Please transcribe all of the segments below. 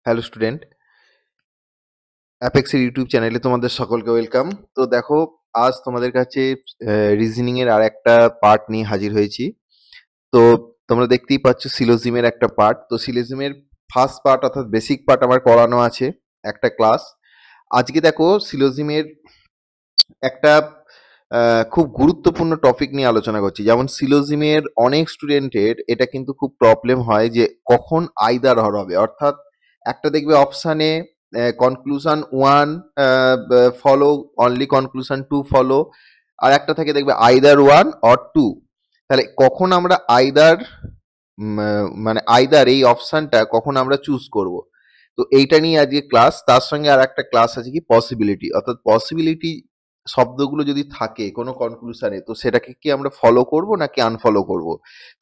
Hello student, অ্যাপেক্সের YouTube চ্যানেলে তোমাদের সকলকে ওয়েলকাম। তো দেখো, আজ তোমাদের কাছে রিজনিং এর আর একটা পার্ট নিয়ে হাজির হয়েছি। তো তোমরা দেখতেই পাচ্ছ সিলোজিমের একটা পার্ট। তো সিলোজিমের ফার্স্ট পার্ট অর্থাৎ বেসিক পার্ট আমার করানো আছে একটা ক্লাস। আজকে দেখো সিলোজিমের একটা খুব গুরুত্বপূর্ণ টপিক নিয়ে আলোচনা করছি। যেমন সিলোজিমের অনেক স্টুডেন্টের এটা কিন্তু খুব প্রবলেম হয় যে কখন আইদার অর হবে, অর্থাৎ একটা দেখবে অপশানে conclusion one follow, only conclusion two follow, আর একটা থাকে দেখবে আইদার ওয়ান অর টু। তাহলে কখন আমরা আইদার মানে আইদার এই অপশানটা কখন আমরা চুজ করব, তো এইটা নিয়ে আজকে ক্লাস। তার সঙ্গে আর একটা ক্লাস আছে কি পসিবিলিটি, অর্থাৎ পসিবিলিটি শব্দগুলো যদি থাকে কোনো কনক্লুশনে, তো সেটাকে কি আমরা ফলো করব নাকি আনফলো করব।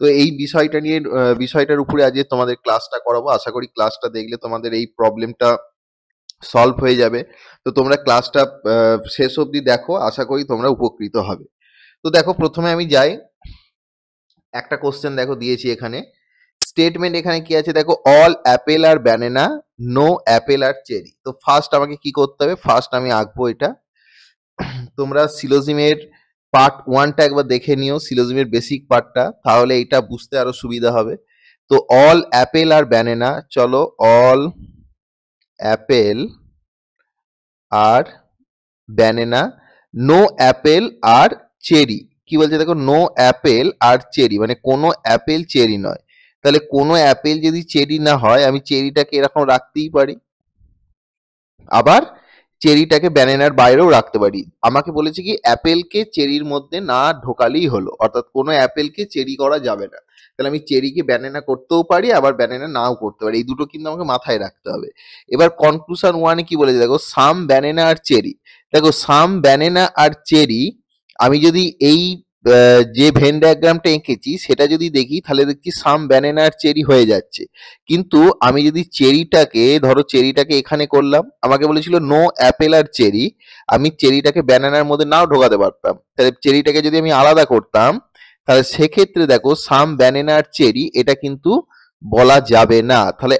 তো এই বিষয়টা নিয়ে বিষয়টার উপরে আজকে তোমাদের ক্লাসটা করাবো। আশা করি ক্লাসটা দেখলে তোমাদের এই প্রবলেমটা সলভ হয়ে যাবে। তো তোমরা ক্লাসটা শেষ অবধি দেখো, আশা করি তোমরা উপকৃত হবে। তো দেখো, প্রথমে আমি যাই, একটা কোশ্চেন দেখো দিয়েছি এখানে। স্টেটমেন্ট এখানে কি আছে দেখো, অল অ্যাপেল আর ব্যানানা, নো অ্যাপেল আর চেরি। তো ফার্স্ট আমাকে কি করতে হবে, ফার্স্ট আমি আঁকবো এটা। তোমরা সিলোজিমের পার্ট ওয়ানটা একবার দেখে নিও, সিলোজিমের বেসিক পার্টটা, তাহলে এটা বুঝতে আরো সুবিধা হবে। তো অল অ্যাপেল আর ব্যানানা, চলো অল অ্যাপেল আর ব্যানানা, নো অ্যাপেল আর চেরি। কি বলছে দেখো, নো অ্যাপেল আর চেরি, মানে কোনো অ্যাপেল চেরি নয়। তাহলে কোনো অ্যাপেল যদি চেরি না হয়, আমি চেরিটাকে এরকম রাখতেই পারি, আবার চেরিটাকে ব্যানানার বাইরেও রাখতে পারি। আমাকে বলেছে কি অ্যাপেলকে চেরির মধ্যে না ঢোকালেই হলো, অর্থাৎ কোনো অ্যাপেলকে চেরি করা যাবে না। তাহলে আমি চেরিকে ব্যানানা করতেও পারি, আবার ব্যানানা নাও করতে পারি, এই দুটো কিন্তু আমাকে মাথায় রাখতে হবে। এবার কনক্লুশন ওয়ানে কি বলেছে দেখো, সাম ব্যানানা আর চেরি। দেখো সাম ব্যানানা আর চেরি, আমি যদি এই যে ভেন ডায়াগ্রামটা এঁকেছি সেটা যদি দেখি, তাহলে দেখছি সাম ব্যানানা আর চেরি হয়ে যাচ্ছে। কিন্তু আমি যদি চেরিটাকে, ধরো চেরিটাকে এখানে করলাম, আমাকে বলেছিল নো অ্যাপেল আর চেরি, আমি চেরিটাকে ব্যানানার মধ্যে নাও ঢোকাতে পারতাম। তাহলে চেরিটাকে যদি আমি আলাদা করতাম, তাহলে সেক্ষেত্রে দেখো সাম ব্যানানা আর চেরি এটা কিন্তু বলা যাবে না। তাহলে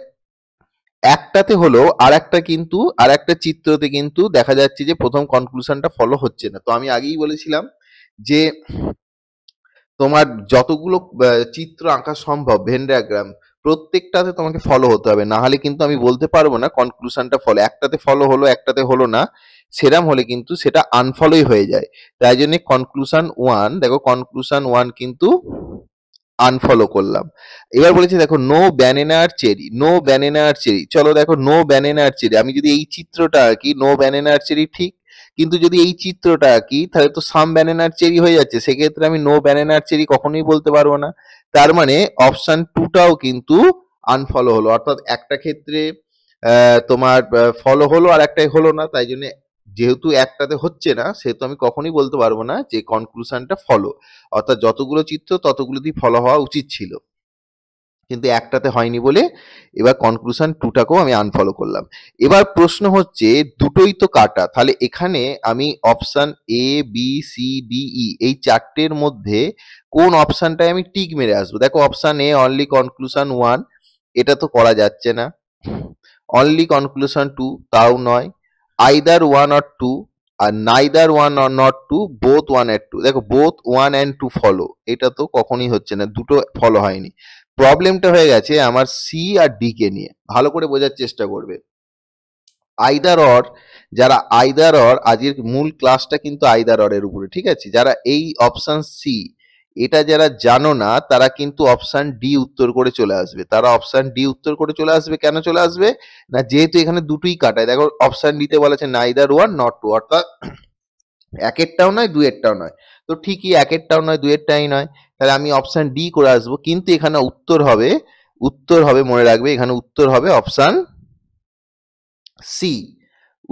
একটাতে হলো, আর একটা কিন্তু আর একটা চিত্রতে কিন্তু দেখা যাচ্ছে যে প্রথম কনক্লুশনটা ফলো হচ্ছে না। তো আমি আগেই বলেছিলাম যে তোমার যতগুলো চিত্র আঁকা সম্ভব ভেন ডায়াগ্রাম, প্রত্যেকটাতে তোমাকে ফলো হতে হবে, না হলে কিন্তু আমি বলতে পারবো না কনক্লুশনটা ফলো। একটাতে ফলো হলো, একটাতে হলো না, সেরাম হলে কিন্তু সেটা আনফলোই হয়ে যায়। তাই জন্য কনক্লুশন ওয়ান, দেখো কনক্লুশন ওয়ান কিন্তু আনফলো করলাম। এবার বলেছে দেখো নো ব্যানানা আর চেরি, নো ব্যানানা আর চেরি। চলো দেখো নো ব্যানানা আর চেরি, আমি যদি এই চিত্রটা আঁকি নো ব্যানানা আর চেরি ঠিক, কিন্তু যদি এই চিত্রটা আঁকি তাহলে তো সাম ব্যানানা আর চেরি হয়ে যাচ্ছে, সেক্ষেত্রে আমি নো ব্যানানা আর চেরি কখনোই বলতে পারবো না। তার মানে অপশন টুটাও কিন্তু আনফলো হলো, অর্থাৎ একটা ক্ষেত্রে তোমার ফলো হলো আর একটাই হলো না। তাই জন্য যেহেতু একটাতে হচ্ছে না, সেহেতু আমি কখনোই বলতে পারবো না যে কনক্লুশনটা ফলো, অর্থাৎ যতগুলো চিত্র ততগুলোতেই ফলো হওয়া উচিত ছিল, কিন্তু একটাতে হয়নি বলে এবার কনক্লুশন টুটাকেও আমি আনফলো করলাম। এবার প্রশ্ন হচ্ছে দুটোই তো কাটা, তাহলে এখানে আমি option A B C D E এই চারটের মধ্যে কোন অপশনটায় আমি টিক মেরে আসবো। দেখো option A only conclusion one, এটা তো করা যাচ্ছে না। অনলি কনক্লুশন টু, তাও নয়। আইদার ওয়ান অর টু, আর neither one or not two, both one and two. দেখো both one and two follow, এটা তো কখনই হচ্ছে না, দুটো ফলো হয়নি। প্রবলেমটা হয়ে গেছে আমার সি আর ডি কে নিয়ে, ভালো করে বোঝার চেষ্টা করবে। আইদার অর, যারা আইদার অর, আজকের মূল ক্লাসটা কিন্তু আইদার অর এর উপরে, ঠিক আছে। যারা এই অপশন সি এটা যারা জানো না, তারা কিন্তু অপশন ডি উত্তর করে চলে আসবে, তারা অপশন ডি উত্তর করে চলে আসবে। কেন চলে আসবে না, যেহেতু এখানে দুটোই কাটায়। দেখো অপশন ডিতে বলেছে নাইদার ওয়ান নট টু, অর্থাৎ একেরটাও নয় দুয়েরটাও নয়। তো ঠিকই একেরটাও নয় দুয়েরটাই নয়, তাহলে আমি অপশন ডি করে আসবো। কিন্তু এখানে উত্তর হবে, উত্তর হবে, মনে রাখবে এখানে উত্তর হবে অপশন সি,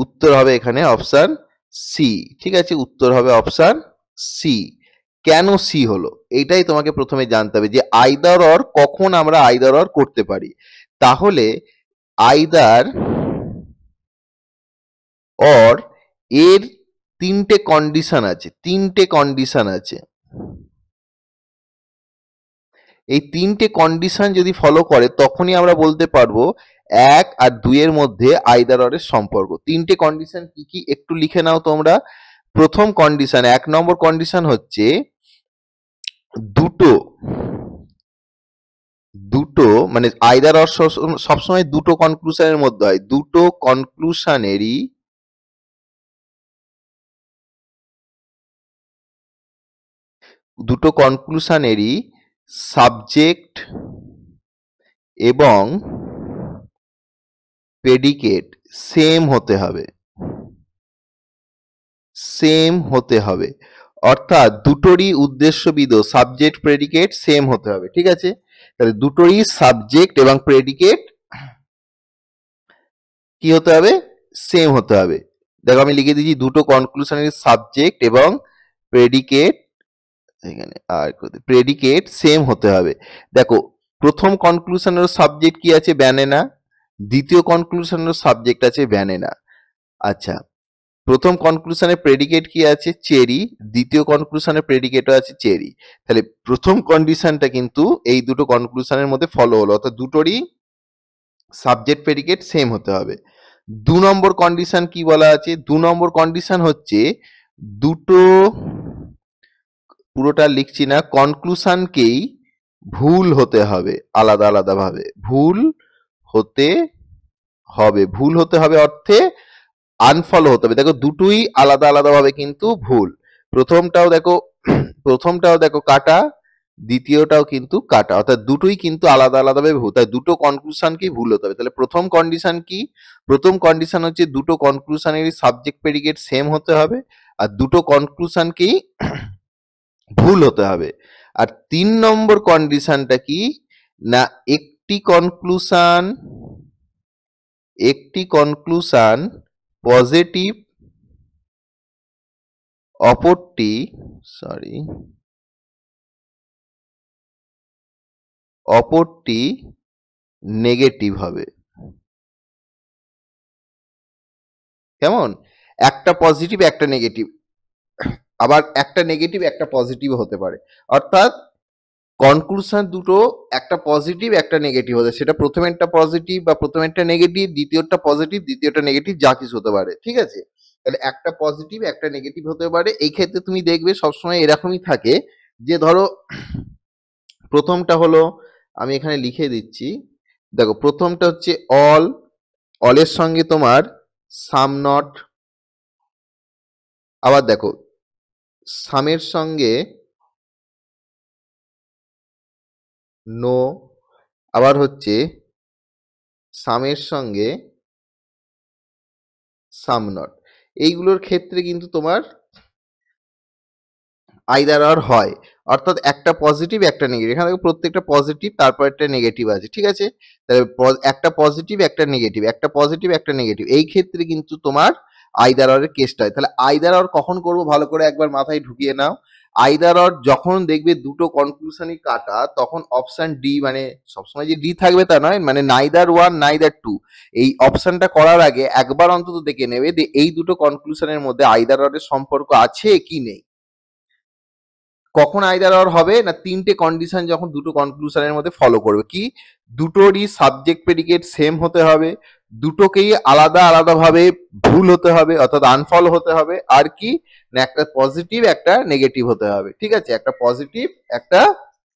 উত্তর হবে এখানে অপশন সি, ঠিক আছে, উত্তর হবে অপশন সি। কেন সি হলো এইটাই তোমাকে প্রথমে জানতে হবে, যে আইদার অর কখন আমরা আইদার অর করতে পারি। তাহলে আইদার অর এর তিনটে কন্ডিশন আছে, তিনটে কন্ডিশন আছে। এই তিনটে কন্ডিশন যদি ফলো করে তখনই আমরা বলতে পারবো 1 আর 2 এর মধ্যে আইদার অর এর সম্পর্ক। তিনটে কন্ডিশন কি কি একটু লিখে নাও তোমরা। প্রথম কন্ডিশন, 1 নম্বর কন্ডিশন হচ্ছে দুটো দুটো মানে আইদার অর সবসময় দুটো কনক্লুশনের মধ্যে হয়, দুটো কনক্লুশনেরই সাবজেক্ট এবং প্রেডিকেট সেম হতে হবে, অর্থাৎ দুটোরই উদ্দেশ্যবিদ সাবজেক্ট প্রেডিকেট সেম হতে হবে। ঠিক আছে, তাহলে দুটোরই সাবজেক্ট এবং প্রেডিকেট কি হতে হবে, সেম হতে হবে। দেখো আমি লিখে দিয়েছি দুটো কনক্লুশনের সাবজেক্ট এবং প্রেডিকেট, এখানে আর প্রেডিকেট সেম হতে হবে। দেখো প্রথম কনক্লুশনের সাবজেক্ট কি আছে, ব্যানানা। দ্বিতীয় কনক্লুশনের সাবজেক্ট আছে ব্যানানা। আচ্ছা, প্রথম কনক্লুশনের প্রেডিকেট কি আছে, চেরি। দ্বিতীয় কনক্লুশনের প্রেডিকেটও আছে চেরি। তাহলে প্রথম কন্ডিশনটা কিন্তু এই দুটো কনক্লুশনের মধ্যে ফলো হলো, অর্থাৎ দুটোরই সাবজেক্ট প্রেডিকেট সেম হতে হবে। 2 নম্বর কন্ডিশন কি বলা আছে, 2 নম্বর কন্ডিশন হচ্ছে দুটো, পুরোটা লিখছি না, কনক্লুশনকেই ভুল হতে হবে, আলাদা আলাদা ভাবে ভুল হতে হবে অর্থে আনফলো হতে হবে। দেখো দুটোই আলাদা আলাদা ভাবে কিন্তু ভুল। প্রথমটাও দেখো কাটা, দ্বিতীয়টাও কিন্তু কাটা, অর্থাৎ দুটোই কিন্তু আলাদা আলাদা ভাবে ভুল। তাই দুটো কনক্লুশনকেই ভুল হতে হবে। তাহলে প্রথম কন্ডিশন কি, প্রথম কন্ডিশন হচ্ছে দুটো কনক্লুশনেরই সাবজেক্ট প্রেডিকেট সেম হতে হবে, আর দুটো কনক্লুশনকেই ভুল হতে হবে। আর 3 নম্বর কন্ডিশনটা কি না, একটি কনক্লুশন পজিটিভ, অপরটি নেগেটিভ হবে। কেমন, একটা পজিটিভ একটা নেগেটিভ, আবার একটা নেগেটিভ একটা পজিটিভ হতে পারে। অর্থাৎ কনক্লুশন দুটো, একটা পজিটিভ একটা নেগেটিভ হতে, সেটা প্রথমেরটা পজিটিভ বা প্রথমেরটা নেগেটিভ, দ্বিতীয়টা পজিটিভ দ্বিতীয়টা নেগেটিভ, যা কিছু হতে পারে। ঠিক আছে, তাহলে একটা পজিটিভ একটা নেগেটিভ হতে পারে। এই ক্ষেত্রে তুমি দেখবে সবসময় এরকমই থাকে, যে ধরো প্রথমটা হলো, আমি এখানে লিখে দিচ্ছি, দেখো প্রথমটা হচ্ছে অলের সঙ্গে তোমার সাম নট, আবার দেখো সামের সঙ্গে নো, আবার হচ্ছে সামের সঙ্গে সাম নট। এইগুলোর ক্ষেত্রে কিন্তু তোমার আইদার অর হয়, অর্থাৎ একটা পজিটিভ একটা নেগেটিভ। এখানে দেখো প্রত্যেকটা পজিটিভ তারপর একটা নেগেটিভ আছে। ঠিক আছে, তাহলে একটা পজিটিভ একটা নেগেটিভ, একটা পজিটিভ একটা নেগেটিভ, এই ক্ষেত্রে কিন্তু তোমার আইদার অর এর কেসটা হয়। তাহলে আইদার অর কখন করবো ভালো করে একবার মাথায় ঢুকিয়ে নাও। আইদার অর যখন দেখবে দুটো কনক্লুশনই কাটা, তখন অপশন ডি, মানে সবসময় যে ডি থাকবে তা নয়, মানে নাইদার ওয়ান নাইদার টু, এই অপশনটা করার আগে একবার অন্তত দেখে নেবে যে এই দুটো কনক্লুশনের মধ্যে আইদার অর এর সম্পর্ক আছে কি নেই। কখন আইদার অর হবে না, তিনটে কন্ডিশন যখন দুটো কনক্লুশনের মধ্যে ফলো করবে। কি, দুটোরই সাবজেক্ট প্রেডিকেট সেম হতে হবে, দুটোকেই আলাদা আলাদা ভাবে ভুল হতে হবে, অর্থাৎ আনফলো হতে হবে, আর কি না একটা পজিটিভ একটা নেগেটিভ হতে হবে। ঠিক আছে, একটা পজিটিভ একটা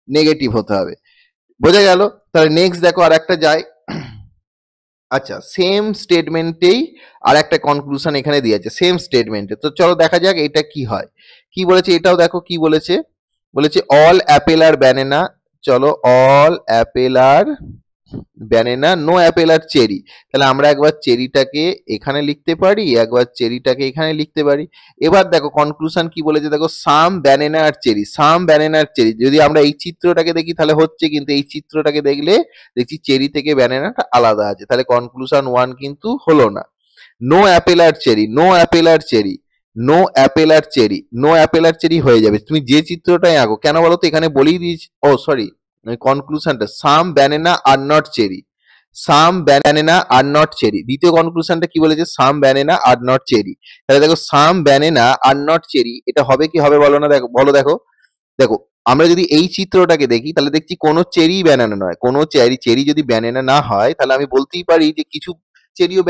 নেগেটিভ হতে হবে। বোঝা গেল? তাহলে নেক্সট দেখো আর একটা যাই। আচ্ছা, সেম স্টেটমেন্টেই আর একটা কনক্লুশন এখানে দিয়েছে, সেম স্টেটমেন্টে। তো চলো দেখা যাক এটা কি হয়। কি বলেছে এটাও দেখো, কি বলেছে, বলেছে অল অ্যাপেল আর ব্যানানা। চলো, অল অ্যাপেল আর ব্যানানা, নো অ্যাপেল আর চেরি। তাহলে আমরা একবার চেরিটাকে এখানে লিখতে পারি, একবার চেরিটাকে এখানে লিখতে পারি। এবার দেখো কনক্লুশন কি বলেছে, দেখো সাম ব্যানানা আর চেরি, সাম ব্যানানা আর চেরি। যদি আমরা এই চিত্রটাকে দেখি তাহলে হচ্ছে, কিন্তু এই চিত্রটাকে দেখলে দেখছি চেরি থেকে ব্যানানাটা আলাদা আছে, তাহলে কনক্লুশন 1 কিন্তু হলো না। নো অ্যাপেল আর চেরি, নো অ্যাপেল আর চেরি, নো অ্যাপেল আর চেরি, নো অ্যাপেল আর চেরি হয়ে যাবে তুমি যে চিত্রটাই আঁকো। কেন বলো তো, এখানে বলেই দিয়েছি, ও সরি, কনক্লুশনটা some banana are not cherry, some banana are not cherry. দ্বিতীয় কনক্লুশনটা কি বলেছে, some banana are not cherry. তাহলে দেখো some banana are not cherry, এটা হবে কি হবে বলো না, দেখো বলো, দেখো দেখো আমরা যদি এই চিত্রটাকে দেখি তাহলে দেখছি কোনো চেরি ব্যানানা নয়, কোনো চেরি যদি ব্যানানা না হয় তাহলে আমি বলতেই পারি যে কিছু চেরিও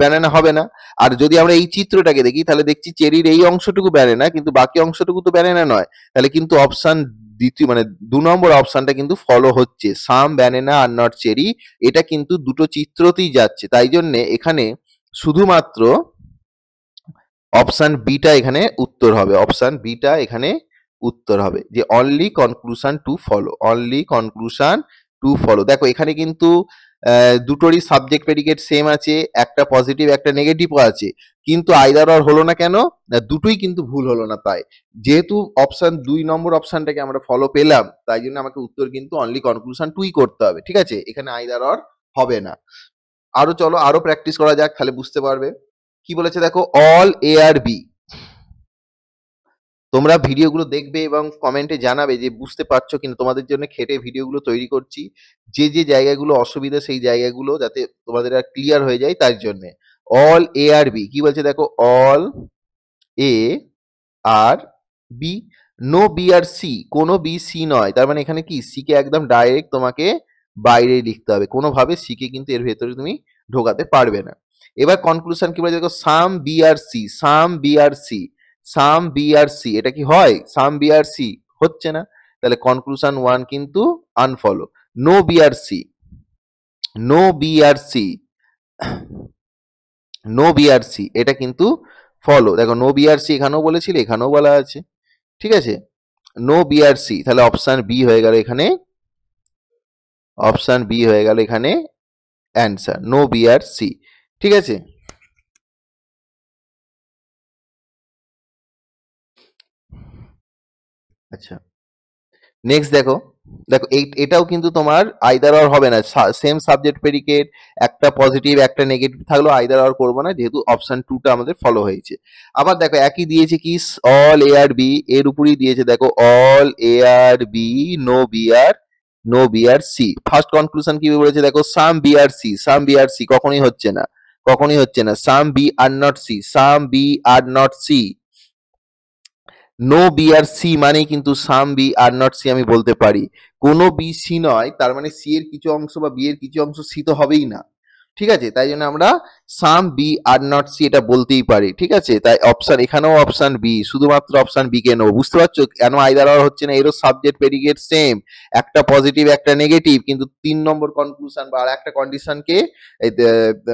ব্যানানা হবে না। আর যদি আমরা এই চিত্রটাকে দেখি তাহলে দেখছি চেরির এই অংশটুকু ব্যানানা কিন্তু বাকি অংশটুকু তো ব্যানানা নয়। তাহলে কিন্তু অপশন দ্বিতীয় মানে 2 নম্বর অপশনটা কিন্তু ফলো হচ্ছে, সাম ব্যানানা আর নট চেরি, এটা কিন্তু দুটো চিত্রতেই যাচ্ছে। তাই জন্য এখানে শুধুমাত্র অপশন বিটা এখানে উত্তর হবে, অপশন বিটা এখানে উত্তর হবে, যে only conclusion two follow, only conclusion two follow. দেখো এখানে কিন্তু দুটোরই সাবজেক্ট প্রেডিকেট সেম আছে, একটা পজিটিভ একটা নেগেটিভও আছে, কিন্তু আইদার অর হলো না কেন না, দুটোই কিন্তু ভুল হলো না। তাই যেহেতু অপশন 2 নম্বর অপশনটাকে আমরা ফলো পেলাম, তাই জন্য আমাকে উত্তর কিন্তু অনলি কনক্লুশন টুই করতে হবে, ঠিক আছে, এখানে আইদার অর হবে না। আরো চলো আরো প্র্যাকটিস করা যাক, তাহলে বুঝতে পারবে। কি বলেছে দেখো, অল এ আর বি। তোমরা ভিডিওগুলো দেখবে এবং কমেন্টে জানাবে যে বুঝতে পারছো কিনা, তোমাদের জন্য খেটে ভিডিওগুলো তৈরি করছি, যে যে জায়গাগুলো অসুবিধা সেই জায়গাগুলো যাতে তোমাদের আর ক্লিয়ার হয়ে যায় তার জন্য। অল এ আর বি কি বলছে দেখো, all A are B, no B are C, কোনো বি সি নয়, তার মানে এখানে কি সি কে একদম ডাইরেক্ট তোমাকে বাইরে লিখতে হবে, কোনোভাবে সি কে কিন্তু এর ভেতরে তুমি ঢোকাতে পারবে না। এবার কনক্লুশন কি বলে দেখো, some B are C, some B are C, some B are C, এটা কি হয়, সাম বি আর সি হচ্ছে না, তাহলে কনক্লুশন 1 কিন্তু unfollow. No B are C, no B are C, no B are C, এটা কিন্তু ফলো। দেখো নো বি আর সি এখানেও বলেছিল, এখানেও বলা আছে, ঠিক আছে, নো বি আর সি, তাহলে অপশন বি হয়ে গেল এখানে, অপশন বি হয়ে গেল এখানে answer, no B are C, ঠিক আছে। আচ্ছা নেক্সট দেখো, দেখো এটাও কিন্তু তোমার আইদার অর হবে না, সেম সাবজেক্ট প্রেডিকেট, একটা পজিটিভ একটা নেগেটিভ থাকলেও আইদার অর করবো না, যেহেতু অপশন 2টা আমাদের ফলো হয়েছে। আবার দেখো একই দিয়েছে কি, অল এ আর বি, এর উপরেই দিয়েছে দেখো all A are B, no B are, no B are C. First conclusion কি বলেছে দেখো, some B are C, some B are C কখনোই হচ্ছে না, কখনোই হচ্ছে না, some B are not C, some B are not C, no B are C মানেই কিন্তু some B are not C আমি বলতে পারি, কোনো বি সি নয়, তার মানে সি এর কিছু অংশ বা বি এর কিছু অংশ সি তো হবেই না, ঠিক আছে, তাই জন্য আমরা some B are not C এটা বলতেই পারি, ঠিক আছে। তাই অপশন এখানেও অপশন বি, শুধুমাত্র অপশন বি কে নেবো, বুঝতে পারছো কেন আইদার আর হচ্ছে না, এরও সাবজেক্ট প্রেডিকেট সেম, একটা পজিটিভ একটা নেগেটিভ, কিন্তু 3 নম্বর কনক্লুশন বা আর একটা কন্ডিশনকে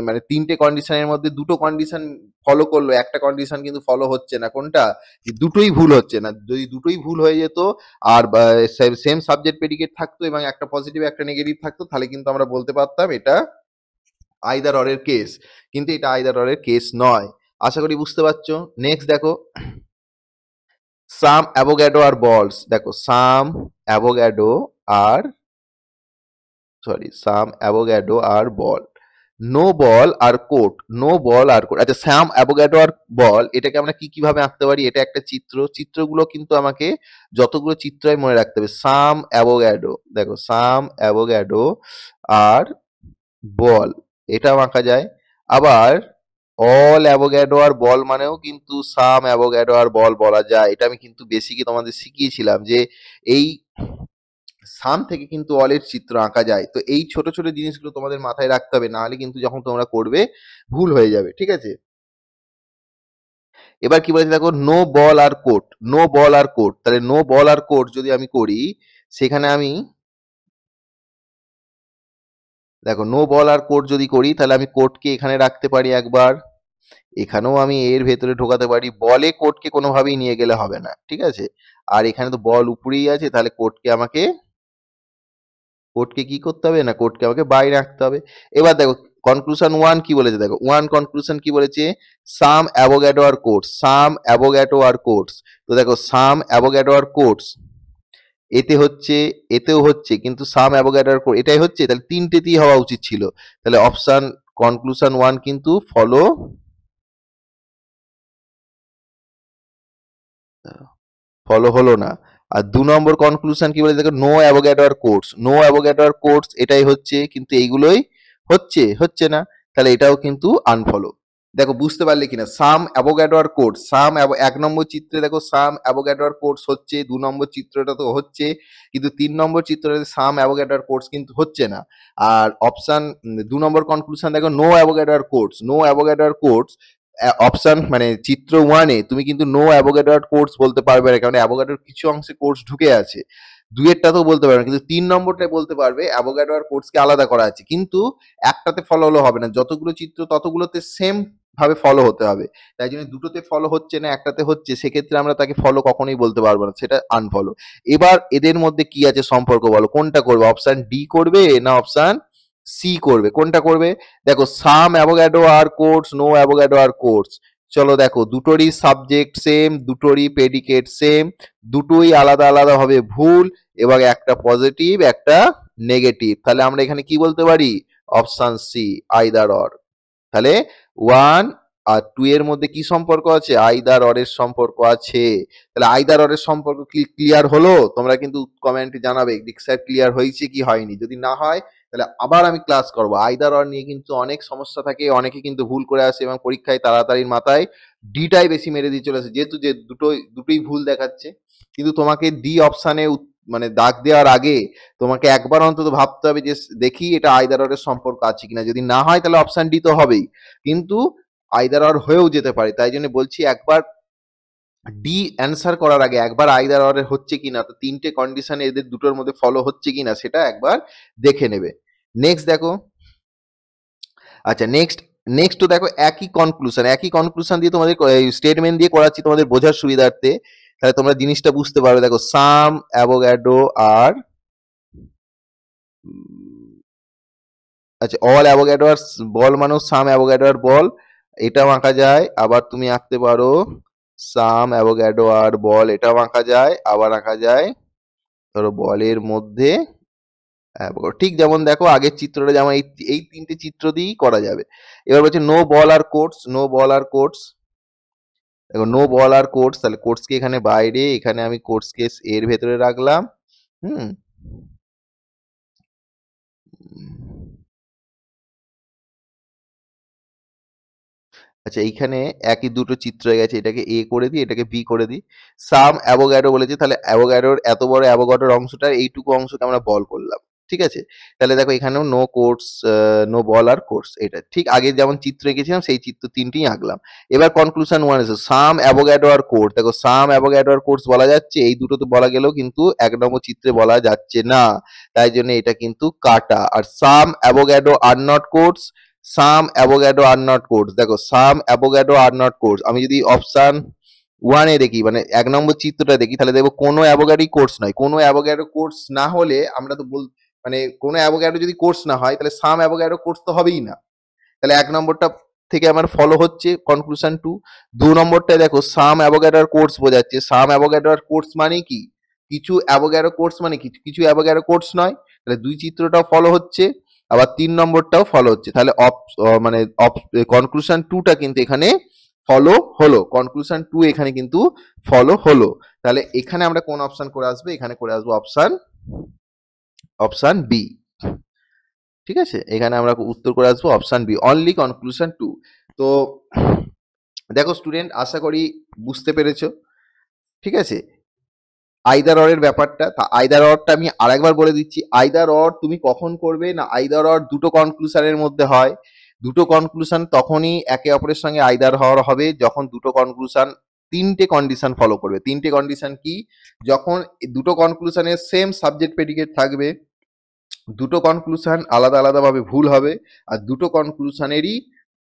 মানে 3টে কন্ডিশনের মধ্যে 2টো কন্ডিশন ফলো করলো, একটা কন্ডিশন কিন্তু ফলো হচ্ছে না, কোনটা, যে দুটোই ভুল হচ্ছে না, যদি দুটোই ভুল হয়ে যেত আর সেম সাবজেক্ট প্রেডিকেট থাকতো এবং একটা পজিটিভ একটা নেগেটিভ থাকতো, তাহলে কিন্তু আমরা বলতে পারতাম এটা আইদার অর এর কেস, কিন্তু এটা আইদার অর এর কেস নয়। আশা করি বুঝতে পারছো। নেক্সট দেখো, সাম অ্যাভোগ্যাডো আর বলস, দেখো সাম অ্যাভোগ্যাডো আর, সরি সাম অ্যাভোগ্যাডো আর বল, নো বল আর কোট, নো বল আর কোট। আচ্ছা স্যাম অ্যাভোগ্যাডো আর বল, এটাকে আমরা কি কিভাবে আঁকতে পারি, এটা একটা চিত্র, চিত্রগুলো কিন্তু আমাকে যতগুলো চিত্রই মনে রাখতে হবে, সাম অ্যাভোগ্যাডো, দেখো সাম অ্যাভোগ্যাডো আর বল, এটাও আঁকা যায়। আবার অল অ্যাভোগ্যাডো আর বল মানেও কিন্তু সাম অ্যাভোগ্যাডো আর বল বলা যায়, এটা আমি কিন্তু বেসিকে তোমাদের শিখিয়েছিলাম যে এই সাম থেকে কিন্তু অলের চিত্র আঁকা যায়। তো এই ছোট ছোট জিনিসগুলো তোমাদের মাথায় রাখতে হবে, নাহলে কিন্তু যখন তোমরা করবে ভুল হয়ে যাবে, ঠিক আছে। এবার কি বলেছে দেখো, নো বল আর কোট, নো বল আর কোট, তাহলে নো বল আর কোট যদি আমি করি, সেখানে আমি দেখো নো বল আর কোট যদি করি, তাহলে আমি কোটকে এখানে রাখতে পারি একবার, এখানেও আমি এর ভেতরে ঢোকাতে পারি, বলে কোটকে কোনোভাবেই নিয়ে গেলে হবে না, ঠিক আছে। আর এখানে তো বল উপরেই আছে, তাহলে কোটকে আমাকে, কোর্টকে কি করতে হবে না, কোর্টকে আমাকে বাইরে রাখতে হবে। এবার দেখো কনক্লুশন 1 কি বলেছে দেখো, 1 কনক্লুশন কি বলেছে, সাম অ্যাভোগ্যাডো আর কোটস, সাম অ্যাভোগ্যাডো আর কোটস। তো দেখো সাম অ্যাভোগ্যাডো আর কোটস, এতে হচ্ছে এতেও হচ্ছে, কিন্তু সাম অ্যাভোগ্যাডো আর কোট এটাই হচ্ছে, তাহলে তিনটেতেই হওয়া উচিত ছিল, তাহলে অপশন কনক্লুশন 1 কিন্তু ফলো, ফলো হলো না। আর 2 নম্বর কনক্লুশন কি বলে দেখো, নো অ্যাভোগ্যাডো আর কোটস, নো অ্যাভোগ্যাডো আর কোটস এটাই হচ্ছে, কিন্তু এইগুলোই হচ্ছে না, তাহলে এটাও কিন্তু আনফলো। দেখো বুঝতে পারলে কিনা, সাম অ্যাভোগাড্রো কোর্স, এক নম্বর চিত্রে দেখো সাম অ্যাভোগাড্রো কোর্স হচ্ছে, 2 নম্বর চিত্রটা তো হচ্ছে, কিন্তু 3 নম্বর চিত্রটাতে সাম অ্যাভোগাড্রো কোর্স কিন্তু হচ্ছে না। আর অপশন 2 নম্বর কনক্লুশন দেখো no Avogadro course, no Avogadro course option মানে চিত্র 1-এ তুমি কিন্তু নো অ্যাভোগাড্রো কোর্স বলতে পারবে না, কারণ অ্যাভোগাড্রোর কিছু অংশে কোর্স ঢুকে আছে। 2-এরটা তো বলতে পারবে না, কিন্তু 3 নম্বরটাই বলতে পারবে অ্যাভোগাড্রো আর কোর্সকে আলাদা করা আছে, কিন্তু একটাতে ফলো হলে হবে না, যতগুলো চিত্র ততগুলোতে সেম ভাবে ফলো হতে হবে। তাই জন্য দুটোতে ফলো হচ্ছে না, একটাতে হচ্ছে, সেক্ষেত্রে আমরা তাকে ফলো কখনোই বলতে পারবো না, সেটা আনফলো। এবার এদের মধ্যে কি আছে সম্পর্ক বলো, কোনটা করবে, অপশন ডি করবে না অপশন সি করবে, কোনটা করবে? দেখো সাম অ্যাভোগাড্রো আর কোর্স, নো অ্যাভোগাড্রো আর কোর্স। চলো দেখো দুটোরই সাবজেক্ট সেম, দুটোরই প্রেডিকেট সেম, দুটোই আলাদা আলাদা ভাবে ভুল, এবং একটা পজিটিভ একটা নেগেটিভ। তাহলে আমরা এখানে কি বলতে পারি? Option C, either or. তাহলে 1 আর 2 এর মধ্যে কি সম্পর্ক আছে? আইদার অর এর সম্পর্ক আছে। তাহলে আইদার অর এর সম্পর্ক কি ক্লিয়ার হলো? তোমরা কিন্তু কমেন্টে জানাবে স্যার ক্লিয়ার হয়েছে কি হয়নি। যদি না হয় তাহলে আবার আমি ক্লাস করব। আইদার অর নিয়ে কিন্তু অনেক সমস্যা থাকে, অনেকে কিন্তু ভুল করে আসে এবং পরীক্ষায় তাড়াতাড়ির মাথায় ডিটাই বেশি মেরে দিয়ে চলে আসে, যেহেতু যে দুটোই ভুল দেখাচ্ছে। কিন্তু তোমাকে ডি অপশানে মানে দাগ দেওয়ার আগে তোমাকে একবার অন্তত ভাবতে হবে যে দেখি এটা আইদার অর এর সম্পর্ক আছে কিনা। যদি না হয় তাহলে অপশন ডি তো হবেই, কিন্তু আইদার অর হয়েও যেতে পারে। তাই জন্য বলছি একবার ডি অ্যান্সার করার আগে একবার আইদার অর হচ্ছে কিনা, তো 3টে কন্ডিশনে এদের দুটোর মধ্যে ফলো হচ্ছে কিনা সেটা একবার দেখে নেবে। নেক্সট দেখো, আচ্ছা নেক্সট তো দেখো একই কনক্লুশন দিয়ে তোমাদের স্টেটমেন্ট দিয়ে করাচ্ছি তোমাদের বোঝার সুবিধার্থে, তাহলে তোমরা জিনিসটা বুঝতে পারবে। দেখো সাম অ্যাভোগাড্রো আর আচ্ছা অল অ্যাভোগাড্রো আর বল মানে সাম অ্যাভোগাড্রো আর বল, এটাও আঁকা যায়। আবার তুমি আঁকতে পারো সাম অ্যাভোগাড্রো আর বল, এটাও আঁকা যায়। আবার আঁকা যায় ধরো বলের মধ্যে ঠিক যেমন দেখো আগের চিত্রটা যেমন এই 3টে চিত্র দিয়েই করা যাবে। এবার বলছে নো বল আর কোর্স, নো বল আর কোর্স। দেখো নো বল আর কোর্স, তাহলে কোর্সকে এখানে বাইরে, এখানে আমি কোর্সকে এর ভেতরে রাখলাম। হুম, আচ্ছা এইখানে একই দুটো চিত্র হয়ে গেছে, এটাকে এ করে দিই, এটাকে বি করে দিই। সাম অ্যাভোগাড্রো বলেছে, তাহলে অ্যাভোগাড্রোর এত বড় অ্যাভোগাড্রোর অংশটা এইটুকু অংশকে আমরা বল করলাম। ঠিক আছে, তাহলে দেখো এখানেও নো কোর্স, নো বল আর কোর্স, এটা ঠিক আগে যেমন চিত্র এঁকেছিলাম সেই চিত্র 3টেই আঁকলাম। এবার কনক্লুশন 1 এসে সাম অ্যাভোগাড্রো আর কোর্স। দেখো সাম অ্যাভোগাড্রো আর কোর্স বলা যাচ্ছে, এই দুটো তো বলা গেলেও কিন্তু 1 নম্বর চিত্রে বলা যাচ্ছে না, তাই জন্য এটা কিন্তু কাটা। আর some Avogadro are not course, some Avogadro are not course. দেখো some Avogadro are not course, আমি যদি অপশন 1-এ দেখি মানে 1 নম্বর চিত্রটা দেখি, তাহলে দেখবো কোনো অ্যাভোগাড্রোই কোর্স নয়। কোনো অ্যাভোগাড্রো কোর্স না হলে আমরা তো মানে কোনো অ্যাভোগাড্রো যদি কোর্স না হয় তাহলে সাম অ্যাভোগাড্রো কোর্স তো হবেই না। তাহলে 1 নম্বরটা থেকে আমার ফলো হচ্ছে কনক্লুশন 2। 2 নম্বরটায় দেখো সাম অ্যাভোগাড্রো কোর্স বোঝাচ্ছে, সাম অ্যাভোগাড্রো কোর্স মানে কি? কিছু অ্যাভোগাড্রো কোর্স মানে কিছু অ্যাভোগাড্রো কোর্স নয়, তাহলে 2 চিত্রটাও ফলো হচ্ছে, আবার 3 নম্বরটাও ফলো হচ্ছে। তাহলে মানে কনক্লুশন 2টা কিন্তু এখানে ফলো হলো, কনক্লুশন 2 এখানে কিন্তু ফলো হলো। তাহলে এখানে আমরা কোন অপশন করে আসবো? এখানে করে আসবো অপশন বি। ঠিক আছে, এখানে আমরা উত্তর করে আসবো অপশন বি, অনলি কনক্লুশন 2। তো দেখো স্টুডেন্ট, আশা করি বুঝতে পেরেছো। ঠিক আছে, আইদার অর এর ব্যাপারটা, তা আইদার অরটা আমি আরেকবার বলে দিচ্ছি। আইদার অর তুমি কখন করবে না, আইদার অর দুটো কনক্লুশনের মধ্যে হয়। দুটো কনক্লুশন তখনই একে অপরের সঙ্গে আইদার হওয়ার হবে যখন দুটো কনক্লুশন 3টে কন্ডিশন ফলো করবে। 3টে কন্ডিশন কি? যখন দুটো কনক্লুশনের সেম সাবজেক্ট প্রেডিকেট থাকবে, দুটো কনক্লুশন আলাদা আলাদা ভাবে ভুল হবে, আর দুটো কনক্লুশনেরই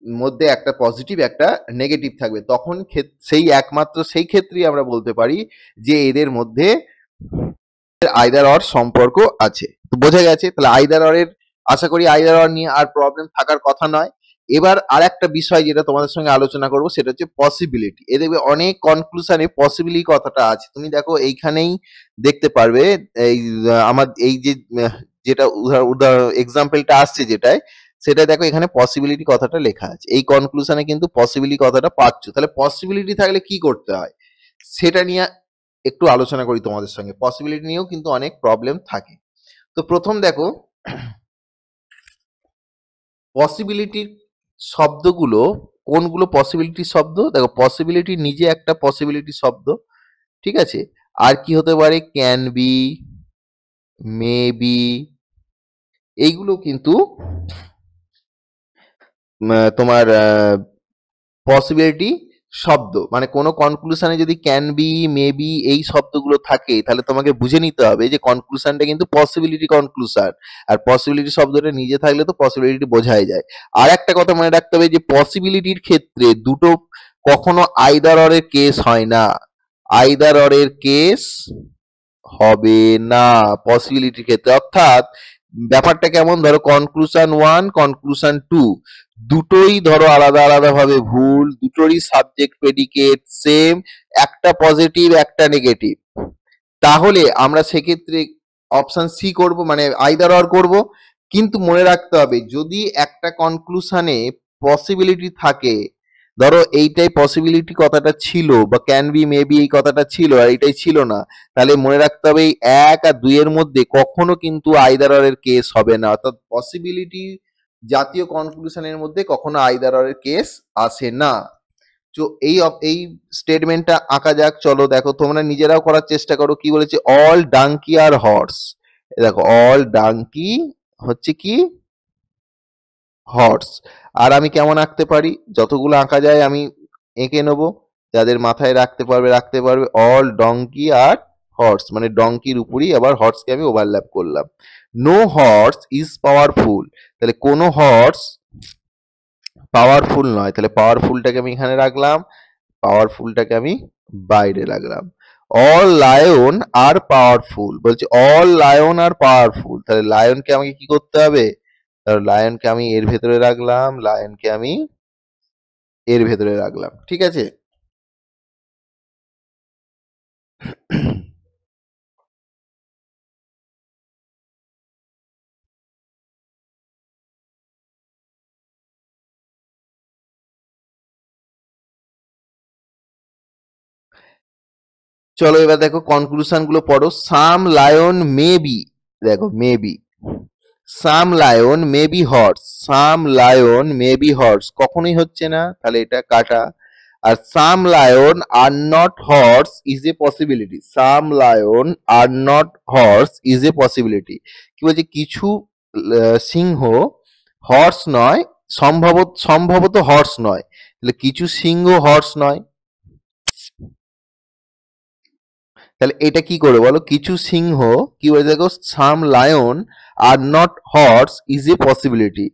মধ্যে একটা পজিটিভ একটা নেগেটিভ থাকবে, তখন সেই একমাত্র সেই ক্ষেত্রেই আমরা বলতে পারি যে এদের মধ্যে আইদার অর সম্পর্ক আছে। তো বোঝা গেছে, তাহলে আইদার অর এর আশা করি আইদার অর নিয়ে আর প্রবলেম থাকার কথা নয়। এবার আর একটা বিষয় যেটা তোমাদের সঙ্গে আলোচনা করব সেটা হচ্ছে পসিবিলিটি। এ দেখবে অনেক কনক্লুশনে পসিবিলিটি কথাটা আছে, তুমি দেখো এইখানেই দেখতে পারবে। এই আমার এই যে যেটা এক্সাম্পলটা আসছে যেটায়, সেটা দেখো এখানে পসিবিলিটি কথাটা লেখা আছে, এই কনক্লুশনে কিন্তু পসিবিলিটি কথাটা পাচ্ছ। তাহলে পসিবিলিটি থাকলে কি করতে হয় সেটা নিয়ে একটু আলোচনা করি তোমাদের সঙ্গে। পসিবিলিটি নিয়েও কিন্তু অনেক প্রবলেম থাকে। তো প্রথম দেখো, পসিবিলিটির শব্দগুলো কোনগুলো পসিবিলিটি শব্দ? দেখো পসিবিলিটি নিজে একটা পসিবিলিটি শব্দ, ঠিক আছে? আর কি হতে পারে? ক্যান বি, মে বি, এইগুলো কিন্তু তোমার পসিবিলিটি শব্দ। মানে কোনো কনক্লুশনে যদি ক্যান বি, মে বি এই শব্দগুলো থাকে তাহলে তোমাকে বুঝে নিতে হবে যে কনক্লুশনটা কিন্তু পসিবিলিটি কনক্লুশন। আর পসিবিলিটি শব্দটা নিজে থাকলে তো পসিবিলিটি বোঝাই যায়। আর একটা কথা মনে রাখতে হবে যে পসিবিলিটির ক্ষেত্রে দুটো কখনো আইদার অর এর কেস হয় না। আইদার অর এর কেস হবে না পসিবিলিটির ক্ষেত্রে। অর্থাৎ ব্যাপারটা কেমন, ধরো কনক্লুশন ওয়ান, কনক্লুশন টু, দুটোই ধরো আলাদা আলাদা ভাবে ভুল, দুটোরই সাবজেক্ট প্রেডিকেট সেম, একটা পজিটিভ একটা নেগেটিভ, তাহলে আমরা সেক্ষেত্রে অপশন সি করব, মানে আইদার অর করব। কিন্তু মনে রাখতে হবে যদি একটা কনক্লুশনে পসিবিলিটি থাকে, ধরো এইটাই পসিবিলিটি কথাটা ছিল বা ক্যান বি মে বি এই কথাটা ছিল আর এইটাই ছিল না, তাহলে মনে রাখতে হবে এই 1 আর 2 এর মধ্যে কখনো কিন্তু আইদার অর এর কেস হবে না। অর্থাৎ পসিবিলিটি জাতীয় কনক্লুশনের মধ্যে কখনো আইদার অর এর কেস আসে না। তো এই স্টেটমেন্টটা আঁকা যাক। চলো দেখো তোমরা নিজেরাও করার চেষ্টা করো। কি বলেছে? অল ডাঙ্কি আর হর্স। দেখো অল ডাঙ্কি হচ্ছে কি? হর্স। আর আমি কেমন আঁকতে পারি? যতগুলো আঁকা যায় আমি এঁকে নেব, যাদের মাথায় রাখতে পারবে। অল ডঙ্কি আর হর্স, মানে ডঙ্কির উপরই আবার হর্সকে আমি ওভারল্যাপ করলাম। নো হর্স ইজ পাওয়ারফুল, তাহলে কোনো হর্স পাওয়ারফুল নয়, তাহলে পাওয়ারফুলটাকে আমি এখানে রাখলাম, পাওয়ারফুলটাকে আমি বাইরে রাখলাম। অল লায়ন আর পাওয়ারফুল, বলছে অল লায়ন আর পাওয়ারফুল, তাহলে লায়নকে আমাকে কি করতে হবে? তাহলে লায়নকে আমি এর ভেতরে রাখলাম, লায়নকে আমি এর ভেতরে রাখলাম, ঠিক আছে? চলো এবার দেখো কনক্লুশন গুলো পড়ো। সাম লায়ন মে বি, দেখো may be, some lion may be horse, some lion may be horse কখনোই হচ্ছে না, তাহলে এটা কাটা। আর some lion are not horse is a possibility, some lion are not horse is a possibility. কি বলছে? কিছু সিংহ হর্স নয়, সম্ভবত হর্স নয়, তাহলে কিছু সিংহ হর্স নয়, তাহলে এটা কি করে বলো? কিছু সিংহ, কি বলে দেখো, some lion are not horse is a possibility.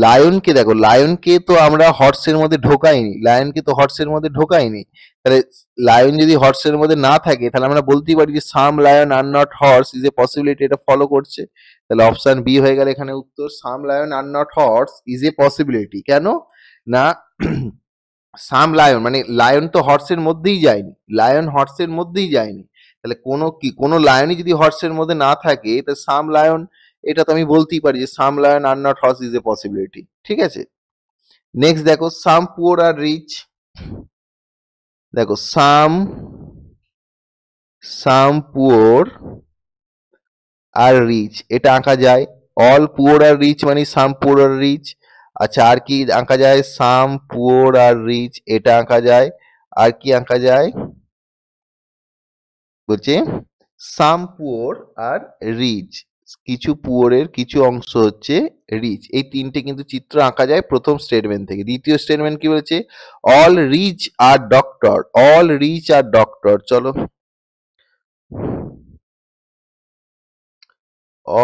লায়নকে দেখো, লায়নকে তো আমরা হর্সের মধ্যে ঢোকাইনি, লায়নকে তো হর্সের মধ্যে ঢোকাইনি, তাহলে লায়ন যদি হর্সের মধ্যে না থাকে তাহলে আমরা বলতেই পারি যে some lion are not horse is a possibility, এটা ফলো করছে। তাহলে অপশন বি হয়ে গেল এখানে উত্তর, some lion are not horse is a possibility. কেন না? সাম লায়ন মানে লায়ন তো হর্সের মধ্যেই যায়নি, লায়ন হর্সের মধ্যেই যায়নি, তাহলে কোনো লায়নই যদি হর্সের মধ্যে না থাকে তাহলে সাম লায়ন, এটা তো আমি বলতেই পারি যে some lion are not horse is a possibility, ঠিক আছে? নেক্সট দেখো সাম পুয়ার আর রিচ, দেখো সাম পুয়ার আর রিচ এটা আঁকা যায়। অল পুয়ার আর রিচ মানে সাম পুয়ার আর রিচ। আচ্ছা আর কি আঁকা যায়? সাম পুয়ার আর রিচ এটা আঁকা যায়। আর কি আঁকা যায়? বলছে সাম পুয়ার আর রিচ, কিছু পুয়ারের কিছু অংশ হচ্ছে রিচ। এই তিনটে কিন্তু চিত্র আঁকা যায় প্রথম স্টেটমেন্ট থেকে। দ্বিতীয় স্টেটমেন্ট কি বলেছে? অল রিচ আর ডক্টর, অল রিচ আর ডক্টর। চলো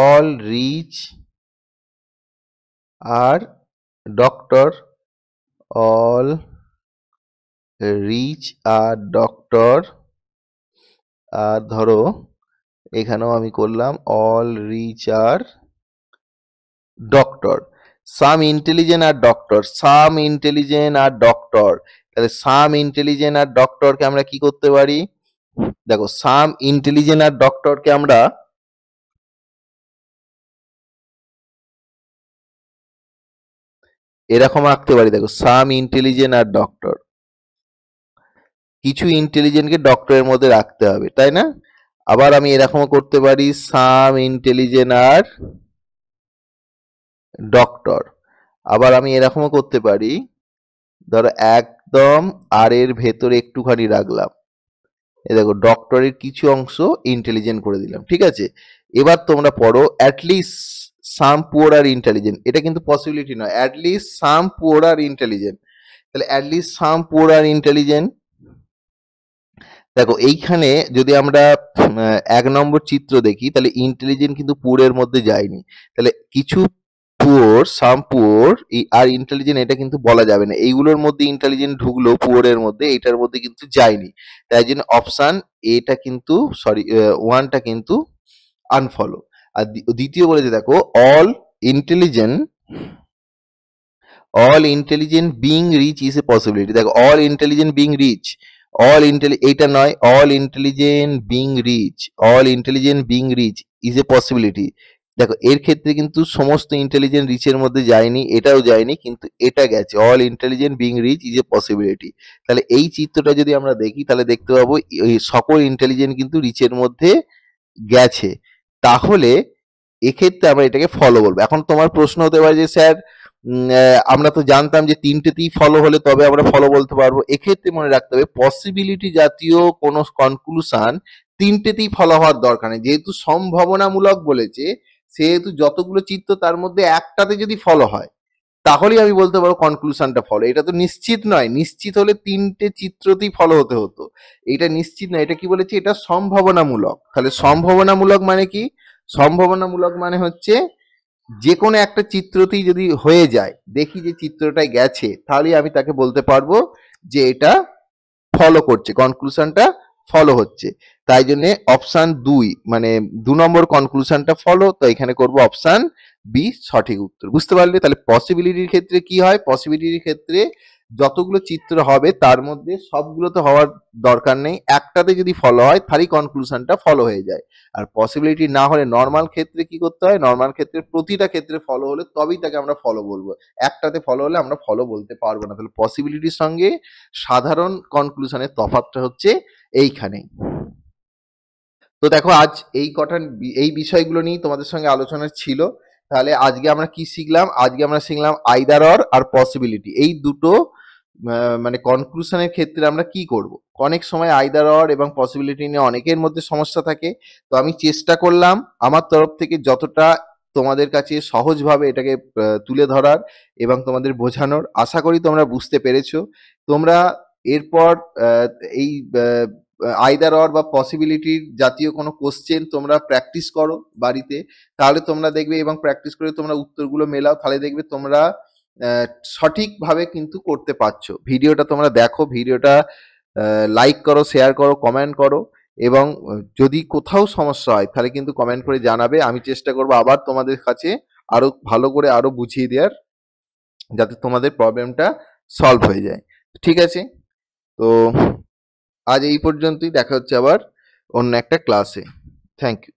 অল রিচ আর ডক্টর, অল রিচ আর ডক্টর। আর ধরো এখানেও আমি করলাম অল রিচ আর ডক্টর। সাম ইন্টেলিজেন্ট আর ডক্টর, সাম ইন্টেলিজেন্ট আর ডক্টর, তাহলে সাম ইন্টেলিজেন্ট আর ডক্টরকে আমরা কি করতে পারি? দেখো সাম ইন্টেলিজেন্ট আর ডক্টরকে আমরা এরকম আঁকতে পারি। দেখো সাম ইন্টেলিজেন্ট আর ডক্টর, কিছু ইন্টেলিজেন্টকে ডক্টরের মধ্যে রাখতে হবে, তাই না? আবার আমি এরকমও করতে পারি সাম ইন্টেলিজেন্ট আর ডক্টর। আবার আমি এরকমও করতে পারি, ধরো একদম আর এর ভেতরে একটুখানি রাখলাম, এই দেখো ডক্টরের কিছু অংশ ইন্টেলিজেন্ট করে দিলাম, ঠিক আছে। এবার তোমরা পড়ো অ্যাটলিস্ট সাম পুয়ার আর ইন্টেলিজেন্ট, এটা কিন্তু পসিবিলিটি নয়, অ্যাটলিস্ট সাম পুয়ার আর ইন্টেলিজেন্ট। তাহলে অ্যাটলিস্ট সাম পুয়ার আর ইন্টেলিজেন্ট, দেখো এইখানে যদি আমরা ১ নম্বর চিত্র দেখি তাহলে ইন্টেলিজেন্ট কিন্তু পুয়ারের মধ্যে যায়নি। তাহলে কিছু পুয়ার, সাম পুয়ার আর ইন্টেলিজেন্ট এটা কিন্তু বলা যাবে না। এইগুলোর মধ্যে ইন্টেলিজেন্ট ঢুকলো পুয়ারের মধ্যে, এটার মধ্যে কিন্তু যায়নি। তাই জন্য অপশন এটা কিন্তু সরি 1টা কিন্তু আনফলো। আর দ্বিতীয় বলেছে দেখো all intelligent being rich is a possibility। দেখো all intelligent being rich, এইটা নয়, all intelligent being rich is a possibility। দেখো এর ক্ষেত্রে কিন্তু সমস্ত ইন্টেলিজেন্ট রিচের মধ্যে যায়নি, এটাও যায়নি, কিন্তু এটা গেছে, all intelligent being rich is a possibility। তাহলে এই চিত্রটা যদি আমরা দেখি তাহলে দেখতে পাবো এই সকল ইন্টেলিজেন্ট কিন্তু রিচের মধ্যে গেছে। তাহলে এক্ষেত্রে আমরা এটাকে ফলো বলবো। এখন তোমার প্রশ্ন হতে পারে যে স্যার আমরা তো জানতাম যে 3টেতেই ফলো হলে তবে আমরা ফলো বলতে পারবো। এক্ষেত্রে মনে রাখতে হবে পসিবিলিটি জাতীয় কোনো কনক্লুশন 3টেতেই ফলো হওয়ার দরকার নেই। যেহেতু সম্ভাবনামূলক বলেছে, সেহেতু যতগুলো চিত্র তার মধ্যে একটাতে যদি ফলো হয় তাহলেই আমি বলতে পারবো কনক্লুশনটা ফলো। এটা তো নিশ্চিত নয়, নিশ্চিত হলে 3টে চিত্রতেই ফলো হতে হতো, এটা নিশ্চিত নয়। এটা কি বলেছে, এটা সম্ভাবনামূলক। তাহলে সম্ভাবনামূলক মানে কি, সম্ভাবনামূলক মানে হচ্ছে যে কোনো একটা চিত্রতেই যদি হয়ে যায়, দেখি যে চিত্রটায় গেছে, তাহলেই আমি তাকে বলতে পারবো যে এটা ফলো করছে, কনক্লুশনটা ফলো হচ্ছে। তাই জন্য অপশন 2 মানে 2 নম্বর কনক্লুশনটা ফলো, তো এখানে করব অপশন বি সঠিক উত্তর। বুঝতে পারলে? তাহলে পসিবিলিটির ক্ষেত্রে কি হয়, পসিবিলিটির ক্ষেত্রে যতগুলো চিত্র হবে তার মধ্যে সবগুলো তো হওয়ার দরকার নেই, একটাতে যদি ফলো হয় তাহলেই কনক্লুশনটা ফলো হয়ে যায়। আর পসিবিলিটি না হলে নর্মাল ক্ষেত্রে কি করতে হয়, নর্মাল ক্ষেত্রে প্রতিটা ক্ষেত্রে ফলো হলে তবেই তাকে আমরা ফলো বলবো, একটাতে ফলো হলে আমরা ফলো বলতে পারবো না। তাহলে পসিবিলিটির সঙ্গে সাধারণ কনক্লুশনের তফাৎটা হচ্ছে এইখানেই। তো দেখো আজ এই বিষয়গুলো নিয়ে তোমাদের সঙ্গে আলোচনা ছিল। তাহলে আজকে আমরা কি শিখলাম, আজকে আমরা শিখলাম আইদার অর আর পসিবিলিটি, এই দুটো মানে কনক্লুশনের ক্ষেত্রে আমরা কি করব। অনেক সময় আইদার অর এবং পসিবিলিটি নিয়ে অনেকের মধ্যে সমস্যা থাকে, তো আমি চেষ্টা করলাম আমার তরফ থেকে যতটা তোমাদের কাছে সহজভাবে এটাকে তুলে ধরার এবং তোমাদের বোঝানোর। আশা করি তোমরা বুঝতে পেরেছো। তোমরা এরপর এই আইদার অর বা পসিবিলিটির জাতীয় কোনো কোশ্চেন তোমরা প্র্যাকটিস করো বাড়িতে, তাহলে তোমরা দেখবে, এবং প্র্যাকটিস করে তোমরা উত্তরগুলো মেলাও, তাহলে দেখবে তোমরা সঠিকভাবে কিন্তু করতে পারছো। ভিডিওটা তোমরা দেখো, ভিডিওটা লাইক করো, শেয়ার করো, কমেন্ট করো, এবং যদি কোথাও সমস্যা হয় তাহলে কিন্তু কমেন্ট করে জানাবে। আমি চেষ্টা করবো আবার তোমাদের কাছে আরো ভালো করে আরো বুঝিয়ে দেওয়ার, যাতে তোমাদের প্রবলেমটা সলভ হয়ে যায়। ঠিক আছে, তো আজ এই পর্যন্তই, দেখা হচ্ছে আবার অন্য একটা ক্লাসে। Thank you.